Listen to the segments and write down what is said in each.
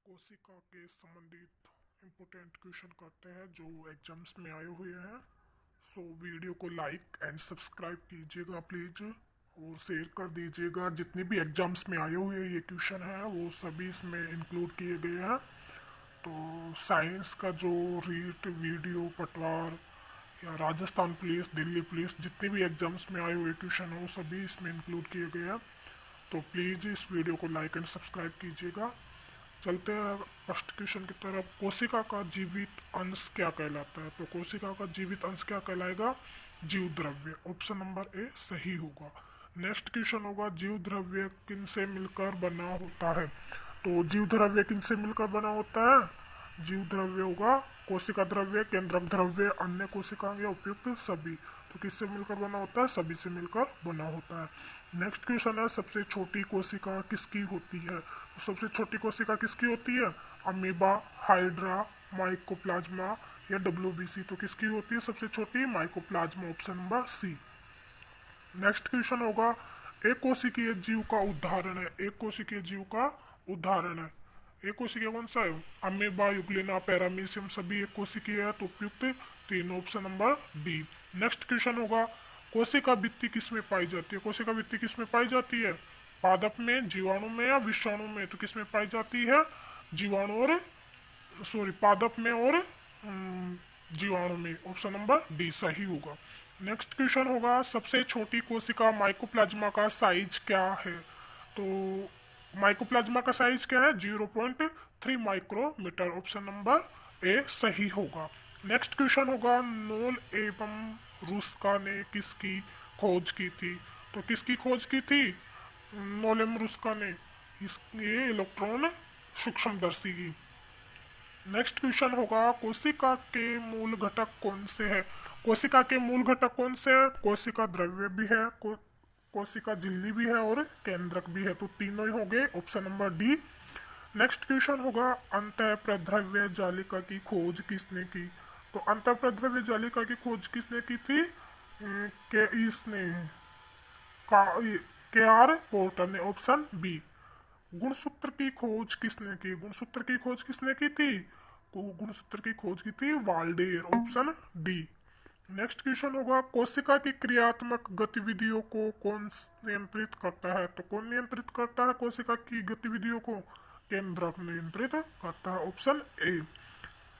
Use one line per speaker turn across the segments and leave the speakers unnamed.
कोशिका के संबंधित इम्पोर्टेंट क्वेश्चन करते हैं जो एग्जाम्स में आए हुए हैं। सो वीडियो को लाइक एंड सब्सक्राइब कीजिएगा प्लीज और शेयर कर दीजिएगा। जितने भी एग्जाम्स में आए हुए ये क्वेश्चन हैं वो सभी इसमें इंक्लूड किए गए हैं। तो साइंस का जो रीट वीडियो पटवार या राजस्थान पुलिस दिल्ली पुलिस जितने भी एग्जाम्स में आए हुए क्वेश्चन हैं वो सभी इसमें इंक्लूड किए गए हैं। तो प्लीज़ इस वीडियो को लाइक एंड सब्सक्राइब कीजिएगा। चलते हैं फर्स्ट क्वेश्चन की तरफ। कोशिका का जीवित अंश क्या कहलाता है? तो कोशिका का जीवित अंश क्या कहलाएगा? जीव द्रव्य। ऑप्शन नंबर ए सही होगा। नेक्स्ट क्वेश्चन होगा जीव द्रव्य किन से मिलकर बना होता है? तो जीव द्रव्य किन से मिलकर बना होता है? जीव द्रव्य होगा कोशिका द्रव्य, केंद्रक द्रव्य, अन्य कोशिकाएं या उपयुक्त सभी। तो किससे मिलकर बना होता है? सभी से मिलकर बना होता है। नेक्स्ट क्वेश्चन है सबसे छोटी कोशिका किसकी होती है? तो सबसे छोटी कोशिका किसकी होती है? अमीबा, हाइड्रा, माइकोप्लाज्मा या डब्ल्यूबीसी। तो किसकी होती है सबसे छोटी? Mycoplasma. Option number C. Next question होगा एक कोशिकीय जीव का उदाहरण है। एक कोशिकीय जीव का उदाहरण है। एक कोशिकीय कौन सा है? अमीबा, यूग्लिना, पैरामीशियम सभी एक कोशिकीय है। तो उपयुक्त तीन। Option number D. Next question होगा कोशिका भित्ति किस में पाई जाती है? कोशिका भित्ति किस में पाई जाती है? पादप में, जीवाणु में या विषाणु में? तो किस में पाई जाती है? जीवाणु और पादप में और जीवाणु में। ऑप्शन नंबर डी सही होगा। नेक्स्ट क्वेश्चन होगा सबसे छोटी कोशिका माइकोप्लाज्मा का साइज क्या है? तो माइकोप्लाज्मा का साइज क्या है? 0.3 माइक्रोमीटर। ऑप्शन नंबर ए सही होगा। नेक्स्ट क्वेश्चन होगा नोल एवं रुस्का ने किसकी खोज की थी? तो किसकी खोज की थी? नोल एवं रुस्का ने ये इलेक्ट्रॉन सूक्ष्मदर्शी की। नेक्स्ट क्वेश्चन होगा कोशिका के मूल घटक कौन से है? कोशिका के मूल घटक कौन से है? कोशिका द्रव्य भी है, कोशिका झिल्ली भी है और केंद्रक भी है। तो तीनों ही हो गए। Option number D. Next question होगा अंतःप्रद्रव्य जालिका की खोज किसने की? तो अंतःप्रद्रव्य जालिका की खोज किसने की थी? के इसने का के आर पोर्टर ने। Option B. गुणसूत्र की खोज किसने की? गुणसूत्र की खोज किसने की थी? गुणसूत्र की खोज की थी Waldeyer. Option D. Next question होगा कोशिका की क्रियात्मक गतिविधियों को कौन नियंत्रित करता है? तो कौन नियंत्रित करता है कोशिका की गतिविधियों को? केंद्रक नियंत्रित करता है। Option A.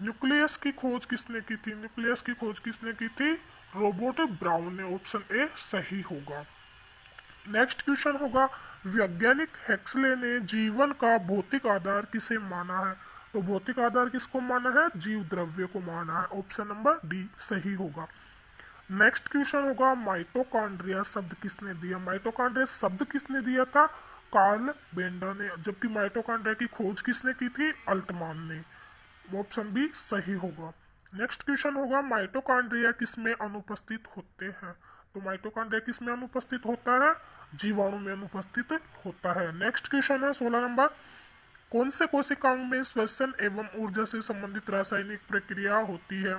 न्यूक्लियस की खोज किसने की थी? न्यूक्लियस की खोज किसने की थी? रोबोट ब्राउन ने। ऑप्शन ए सही होगा। नेक्स्ट क्वेश्चन होगा वैज्ञानिक हेक्सले ने जीवन का भौतिक आधार किसे माना है? तो भौतिक आधार किसको माना है? जीव द्रव्य को माना है। ऑप्शन नंबर डी सही होगा। नेक्स्ट क्वेश्चन होगा माइटोकॉन्ड्रिया शब्द किसने दिया? माइटोकॉन्ड्रिया शब्द किसने दिया था? कार्ल बेंडर ने। जबकि माइटोकॉन्ड्रिया की खोज किसने की थी? अल्टमान ने। ऑप्शन बी सही होगा। नेक्स्ट क्वेश्चन होगा माइटोकॉन्ड्रिया किसमें अनुपस्थित होते हैं? तो माइटोकॉन्ड्रिया किसमें अनुपस्थित होता है? जीवाणु में अनुपस्थित होता है। नेक्स्ट क्वेश्चन है 16 नंबर कौन से कोशिकाओं में श्वसन एवं ऊर्जा से संबंधित रासायनिक प्रक्रिया होती है?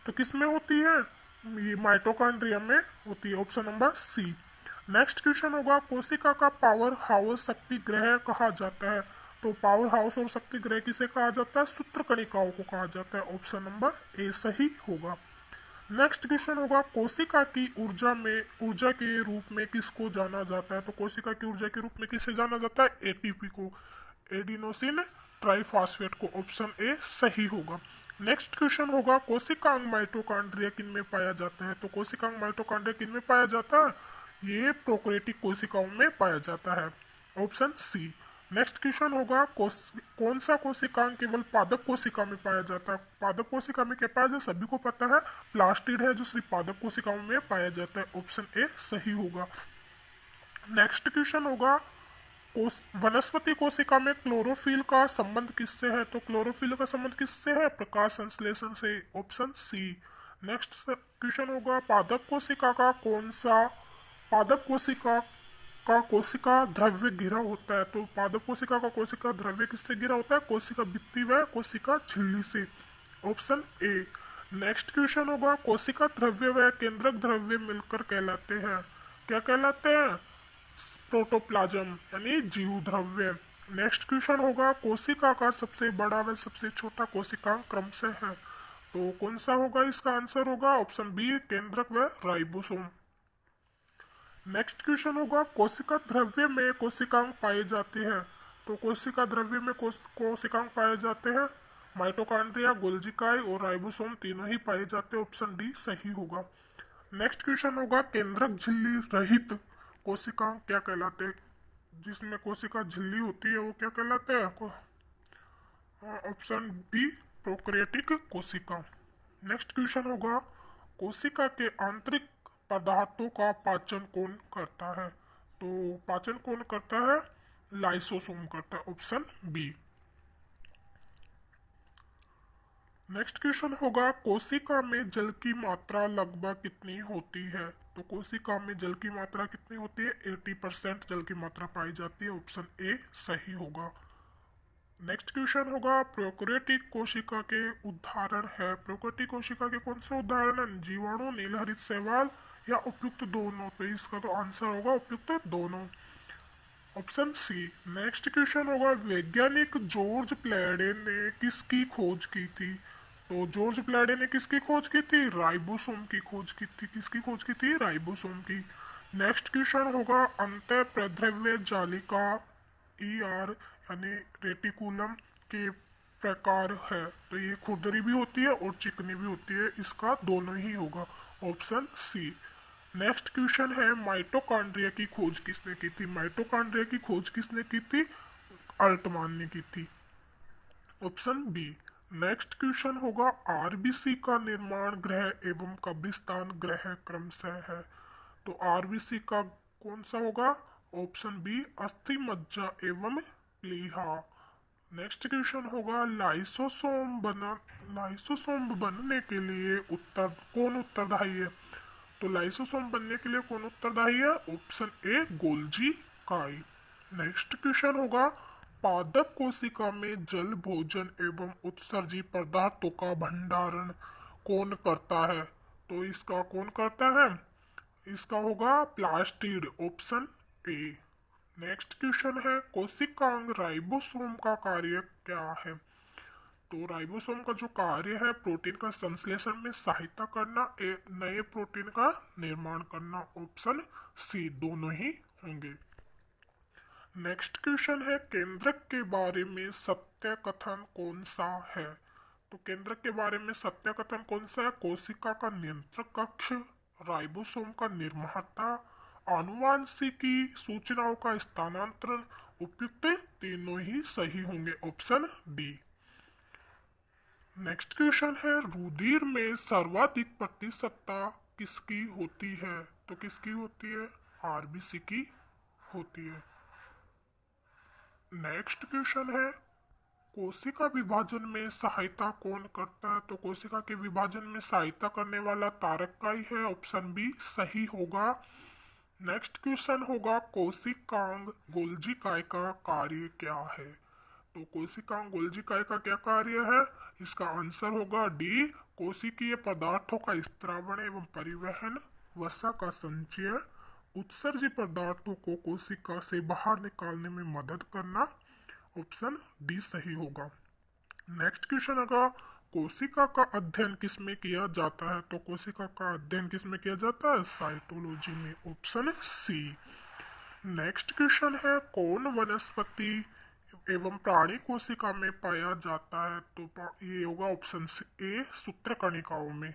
तो किसमें होती है? ये माइटोकॉन्ड्रिया में होती है। Option number C. Next question होगा कोशिका का पावर हाउस शक्ति ग्रह कहा जाता है? तो पावर हाउस और शक्ति ग्रह किसे कहा जाता है? सूत्र कणिकाओं को कहा जाता है। ऑप्शन नंबर ए सही होगा। नेक्स्ट क्वेश्चन होगा कोशिका की ऊर्जा के रूप में किसको जाना जाता है? तो कोशिका की ऊर्जा के रूप में किसे जाना जाता है? एटीपी को, एडिनोसिन ट्राइफॉस्फेट को। ऑप्शन ए सही होगा। नेक्स्ट क्वेश्चन होगा कोशिकांग माइटोकॉन्ड्रिया किन में पाया जाता है? तो कोशिकांग माइटोकॉन्ड्रिया किन में पाया जाता है? ये प्रोकैरियोटिक कोशिकाओं में पाया जाता है। Option C. नेक्स्ट क्वेश्चन होगा कौन सा कोशिकांग केवल पादप कोशिका में पाया जाता है? पादप कोशिका में क्या पाया जाता है? सभी को पता है प्लास्टिड है जो सिर्फ पादप कोशिकाओं में पाया जाता है। ऑप्शन ए सही होगा। नेक्स्ट क्वेश्चन होगा वनस्पति कोशिका में क्लोरोफिल का संबंध किससे है? तो क्लोरोफिल का संबंध किससे है? प्रकाश संश्लेषण से। Option C. नेक्स्ट क्वेश्चन होगा पादप कोशिका का कोशिका द्रव्य घिरा होता है? तो पादप कोशिका का कोशिका द्रव्य किससे घिरा होता है? कोशिका भित्ति व कोशिका झिल्ली से। Option A. नेक्स्ट क्वेश्चन होगा कोशिका द्रव्य व केंद्रक द्रव्य मिलकर कहलाते हैं? क्या कहलाते हैं? प्रोटोप्लाज्म यानी जीव द्रव्य। नेक्स्ट क्वेश्चन होगा कोशिका का सबसे बड़ा व सबसे छोटा कोशिकांग क्रमशः है। तो कौन सा होगा? इसका आंसर होगा ऑप्शन बी, केंद्रक व राइबोसोम। नेक्स्ट क्वेश्चन होगा कोशिका द्रव्य में कोशिकांग पाए जाते हैं। तो कोशिका द्रव्य में कोशिकांग पाए जाते हैं माइटोकॉन्ड्रिया, गोल्जी काई और राइबोसोम तीनों ही पाए जाते हैं। ऑप्शन डी सही होगा। नेक्स्ट क्वेश्चन होगा केंद्रक झिल्ली रहित कोशिकांग क्या कहलाते हैं? जिसमें कोशिका झिल्ली होती है वो क्या कहलाते हैं? ऑप्शन बी, प्रोकैरियोटिक कोशिका। नेक्स्ट क्वेश्चन होगा कोशिका के आंतरिक पदार्थों का पाचन कौन करता है? तो पाचन कौन करता है? लाइसोसोम करता है। Option B. नेक्स्ट क्वेश्चन होगा कोशिका में जल की मात्रा लगभग कितनी होती है? तो कोशिका में जल की मात्रा कितनी होती है? 80% जल की मात्रा पाई जाती है। ऑप्शन ए सही होगा। नेक्स्ट क्वेश्चन होगा प्रोकैरियोटिक कोशिका के उदाहरण है। प्रोकैरियोटिक कोशिका के कौन से उदाहरण है? जीवाणु, नीलहरित शैवाल या उपयुक्त दोनों? तो इसका तो आंसर होगा उपयुक्त दोनों। Option C. नेक्स्ट क्वेश्चन होगा वैज्ञानिक जॉर्ज प्लेडे ने किसकी खोज की थी? तो जॉर्ज प्लेडे ने किसकी खोज की थी? राइबोसोम की खोज की थी। किसकी खोज की थी? राइबोसोम की। नेक्स्ट क्वेश्चन होगा अंतः प्रद्रव्य जालिका ER यानी रेटिकुलम के प्रकार है। तो ये खुरदरी भी होती है और चिकनी भी होती है। इसका दोनों ही होगा। Option C. नेक्स्ट क्वेश्चन है माइटोकॉन्ड्रिया की खोज किसने की थी? माइटोकॉन्ड्रिया की खोज किसने की थी? अल्टमान ने की थी। Option B. नेक्स्ट क्वेश्चन होगा आरबीसी का निर्माण ग्रह एवं कब्रिस्तान ग्रह क्रमशः है। तो आरबीसी का कौन सा होगा? ऑप्शन बी, अस्थि मज्जा एवं प्लीहा। नेक्स्ट क्वेश्चन होगा लाइसोसोम बनने के लिए उत्तरदायी है? तो लाइसोसोम बनने के लिए कौन उत्तरदायी है? ऑप्शन ए, गोल्जी काई। नेक्स्ट क्वेश्चन होगा पादप कोशिका में जल, भोजन एवं उत्सर्जी पदार्थों का भंडारण कौन करता है? तो इसका कौन करता है? इसका होगा plastid. Option A. Next question है कोशिकांग राइबोसोम का कार्य क्या है? तो राइबोसोम का जो कार्य है प्रोटीन का संश्लेषण में सहायता करना, नए प्रोटीन का निर्माण करना। ऑप्शन सी दोनों ही होंगे। नेक्स्ट क्वेश्चन है केंद्रक के बारे में सत्य कथन कौन सा है? तो केंद्रक के बारे में सत्य कथन कौन सा है? कोशिका का नियंत्रक कक्ष, राइबोसोम का निर्माता, आनुवांशिकी सूचनाओं का स्थानांतरण। उपयुक्त तीनों ही सही होंगे। Option D. नेक्स्ट क्वेश्चन है रुधिर में सर्वाधिक प्रतिशतता किसकी होती है? तो किसकी होती है? आरबीसी की होती है। नेक्स्ट क्वेश्चन है कोशिका विभाजन में सहायता कौन करता है? तो कोशिका के विभाजन में सहायता करने वाला तारकाई है। ऑप्शन बी सही होगा। नेक्स्ट क्वेश्चन होगा कोशिकांग गोल्जी काय का कार्य क्या है? तो कोशिकांग गोल्जी काय का क्या कार्य है? इसका आंसर होगा डी, कोशिकीय पदार्थों का स्त्रावण एवं परिवहन, वसा का संचय, उत्सर्जी पदार्थों को कोशिका से बाहर निकालने में मदद करना। ऑप्शन डी सही होगा। नेक्स्ट क्वेश्चन होगा कोशिका का अध्ययन किसमें किया जाता है? तो कोशिका का अध्ययन किसमें किया जाता है? साइटोलॉजी में। Option C. नेक्स्ट क्वेश्चन है कौन वनस्पति एवं प्राणी कोशिका में पाया जाता है? तो ये होगा ऑप्शन ए, सूत्रकणिकाओं में।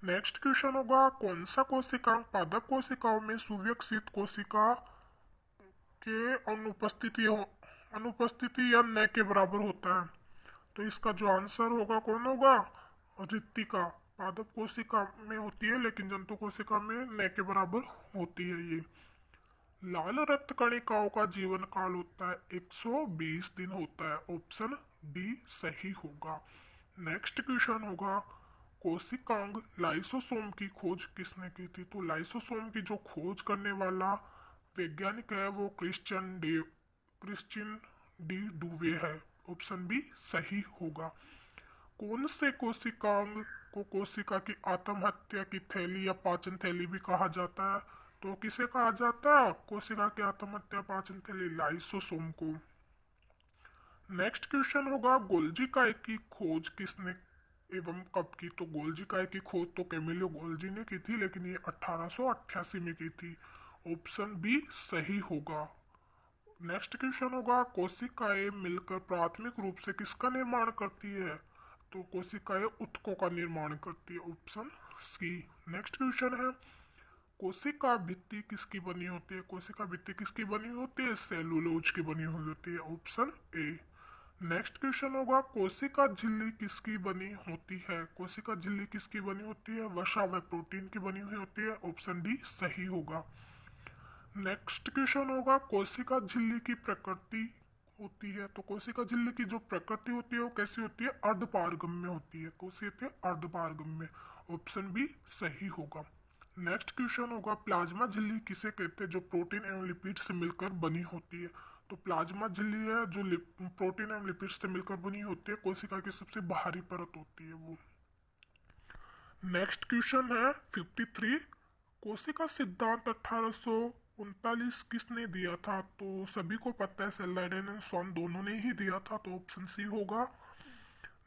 नेक्स्ट क्वेश्चन होगा कौन सा कोशिकांग पादप कोशिकाओं में सुविकसित कोशिका के अनुपस्थिति या न के बराबर होता है? तो इसका जो आंसर होगा कौन होगा? रिक्तिका। पादप कोशिका में होती है लेकिन जंतु कोशिका में न के बराबर होती है ये। लाल रक्त कणिकाओं का जीवन काल होता है 120 दिन होता है। ऑप्शन डी सही होगा। नेक्स्ट क्वेश्चन होगा कोशिकांग लाइसोसोम की खोज किसने की थी? तो लाइसोसोम की जो खोज करने वाला वैज्ञानिक है वो क्रिश्चियन डी डुवे है। ऑप्शन बी सही होगा। कौन से कोशिकांग को कोशिका की आत्महत्या की थैली या पाचन थैली भी कहा जाता है? तो किसे कहा जाता है? कोशिका की आत्महत्या पाचन के लिए लाइसोसोम को। नेक्स्ट क्वेश्चन होगा गोल्जी काय की खोज किसने एवं कब की? तो गोल्जी काय की खोज तो कैमिलो गोल्जी ने की थी, लेकिन ये 1888 में की थी। ऑप्शन बी सही होगा। नेक्स्ट क्वेश्चन होगा कोशिकाएं मिलकर प्राथमिक रूप से किसका निर्माण करती है? तो कोशिकाएं ऊतकों का निर्माण करती है। Option C. नेक्स्ट क्वेश्चन है कोशिका भित्ति किसकी बनी होती है? कोशिका भित्ति किसकी बनी होती है? सेलुलोज की बनी हुई होती है। Option A. नेक्स्ट क्वेश्चन होगा कोशिका झिल्ली किसकी बनी होती है? कोशिका झिल्ली किसकी बनी होती है? वसा व प्रोटीन की बनी हुई होती है। ऑप्शन डी सही होगा। नेक्स्ट क्वेश्चन होगा कोशिका झिल्ली की प्रकृति होती है, तो कोशिका झिल्ली की जो प्रकृति होती है वो कैसी होती है? अर्धपारगम्य होती है। कैसी होती है? अर्धपारगम्य। ऑप्शन बी सही होगा। नेक्स्ट क्वेश्चन होगा प्लाज्मा झिल्ली किसे कहते हैं जो प्रोटीन एवं लिपिड से मिलकर बनी होती है? तो प्लाज्मा झिल्ली है जो प्रोटीन एवं लिपिड से मिलकर बनी होती है। कोशिका की सबसे बाहरी परत होती है वो। नेक्स्ट क्वेश्चन है 53 कोशिका सिद्धांत 1839 किसने दिया था? तो सभी को पता है सेल्लाडेन एंड स्वॉन दोनों ने ही दिया था, तो ऑप्शन सी होगा।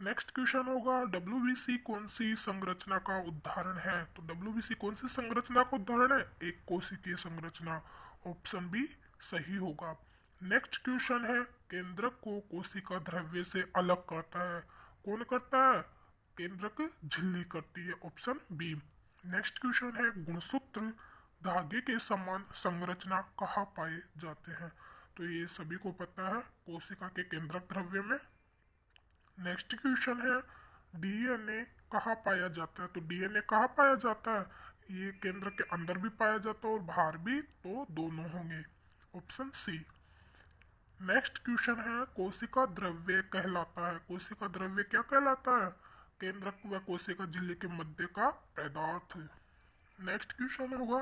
नेक्स्ट क्वेश्चन होगा डब्ल्यूबीसी कौन सी संरचना का उदाहरण है? तो डब्ल्यूबीसी कौन सी संरचना का उदाहरण है? एक कोशिकीय संरचना। ऑप्शन बी सही होगा। नेक्स्ट क्वेश्चन है केंद्रक को कोशिका द्रव्य से अलग करता है, कौन करता है? केंद्रक झिल्ली करती है। Option B. नेक्स्ट क्वेश्चन है गुणसूत्र धागे के समान संरचना कहाँ पाए जाते हैं? तो ये सभी को पता है कोशिका के केंद्रक द्रव्य में। नेक्स्ट क्वेश्चन है डीएनए कहाँ पाया जाता है? तो डीएनए कहाँ पाया जाता है? ये केंद्र के अंदर भी पाया जाता है और बाहर भी, तो दोनों होंगे। Option C. नेक्स्ट क्वेश्चन है कोशिका द्रव्य कहलाता है, कोशिका द्रव्य क्या कहलाता है? केंद्रक व कोशिका झिल्ली के मध्य का पदार्थ। नेक्स्ट क्वेश्चन होगा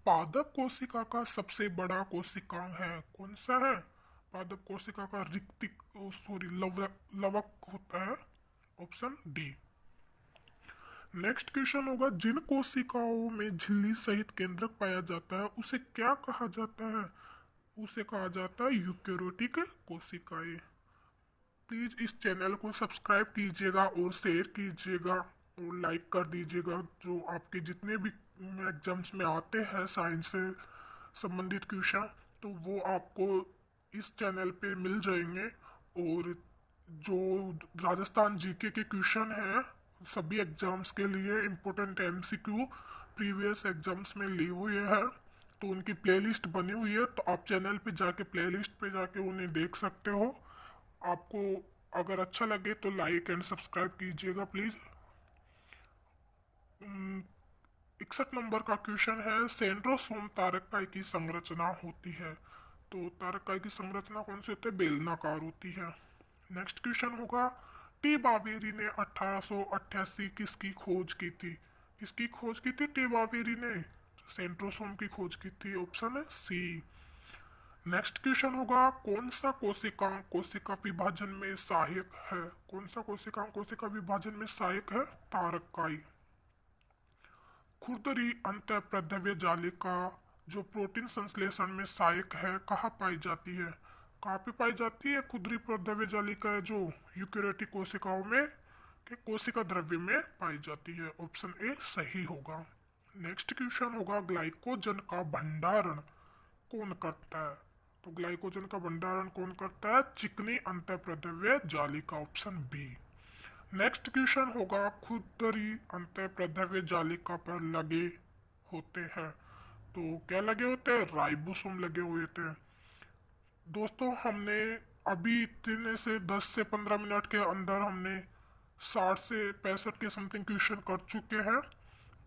पादप कोशिका का सबसे बड़ा कोशिकांग है, कौन सा है? पादप कोशिका का रिक्तिक लवक होता है। Option D. नेक्स्ट क्वेश्चन होगा जिन कोशिकाओं में झिल्ली सहित केंद्रक पाया जाता है उसे क्या कहा जाता है? उसे कहा जाता है यूकेरोटिक कोशिकाएं। प्लीज इस चैनल को सब्सक्राइब कीजिएगा और शेयर कीजिएगा और लाइक कर दीजिएगा। जो आपके जितने भी एग्जाम्स में आते हैं साइंस से संबंधित क्वेश्चन, तो वो आपको इस चैनल पे मिल जाएंगे। और जो राजस्थान जीके के क्वेश्चन हैं सभी एग्जाम्स के लिए इम्पोर्टेंट एमसीक्यू प्रीवियस एग्जाम्स में लिए हुए हैं, तो उनकी प्लेलिस्ट बनी हुई है, तो आप चैनल पे जाके प्लेलिस्ट पे जाके उन्हें देख सकते हो। आपको अगर अच्छा लगे तो लाइक एंड सब्सक्राइब कीजिएगा प्लीज़। 61 नंबर का क्वेश्चन है सेंट्रोसोम तारककाय की संरचना होती है, तो तारककाय की संरचना कौन सी होती है? बेलनाकार होती है। नेक्स्ट क्वेश्चन होगा टी बावेरी ने 1888 किसकी खोज की थी? किसकी खोज की थी टी बावेरी ने? सेंट्रोसोम की खोज की थी। ऑप्शन है सी। नेक्स्ट क्वेश्चन होगा कौन सा कोशिकांग कोशिका विभाजन में सहायक है? कौन सा कोशिकांग कोशिका विभाजन में सहायक है? तारककाय। खुरदरी अंतःप्रद्रव्य जालिका जो प्रोटीन संश्लेषण में सहायक है कहाँ पाई जाती है? कहाँ पे पाई जाती है खुरदरी प्रद्रव्य जालिका है जो यूकेरियोटिक कोशिकाओं में के कोशिका द्रव्य में पाई जाती है। ऑप्शन ए सही होगा। नेक्स्ट क्वेश्चन होगा ग्लाइकोजन का भंडारण कौन करता है? तो ग्लाइकोजन का भंडारण कौन करता है? चिकनी अंतःप्रद्रव्य जालिका। Option B. नेक्स्ट क्वेश्चन होगा खुरदरी अंतःप्रद्रव्य जालिका पर लगे होते हैं, तो क्या लगे होते हैं? राइबोसोम लगे हुए थे। दोस्तों हमने अभी इतने से 10 से 15 मिनट के अंदर हमने 60 से 65 के समथिंग क्वेश्चन कर चुके हैं,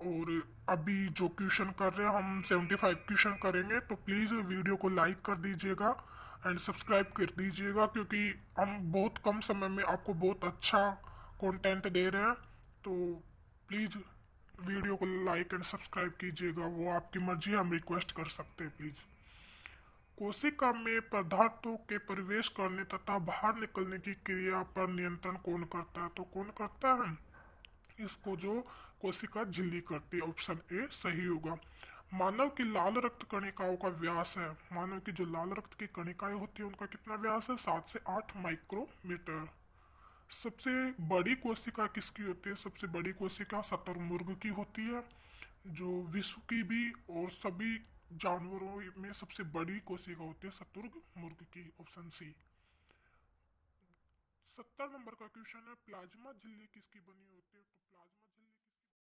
और अभी जो क्वेश्चन कर रहे हैं हम 75 क्वेश्चन करेंगे। तो प्लीज़ वीडियो को लाइक कर दीजिएगा एंड सब्सक्राइब कर दीजिएगा, क्योंकि हम बहुत कम समय में आपको बहुत अच्छा कंटेंट दे रहे हैं। तो प्लीज़ वीडियो को लाइक एंड सब्सक्राइब कीजिएगा, वो आपकी मर्जी है, हम रिक्वेस्ट कर सकते हैं प्लीज़। कोशिका में पदार्थों के प्रवेश करने तथा बाहर निकलने की क्रिया पर नियंत्रण कौन करता है? तो कौन करता है इसको? जो कोशिका झिल्ली करती है। ऑप्शन ए सही होगा। मानव की लाल रक्त कणिकाओं का व्यास है, मानव की जो लाल रक्त की कणिकाएं होती है उनका कितना व्यास है? 7 से 8 माइक्रोमीटर। सबसे बड़ी कोशिका किसकी होती है? सबसे बड़ी कोशिका शतुरमुर्ग की होती है, जो विश्व की भी और सभी जानवरों में सबसे बड़ी कोशिका होती है शतुरमुर्ग की। Option C. 70 नंबर का क्वेश्चन है, प्लाज्मा झिल्ली किसकी बनी होती है? तो प्लाज्मा झिल्ली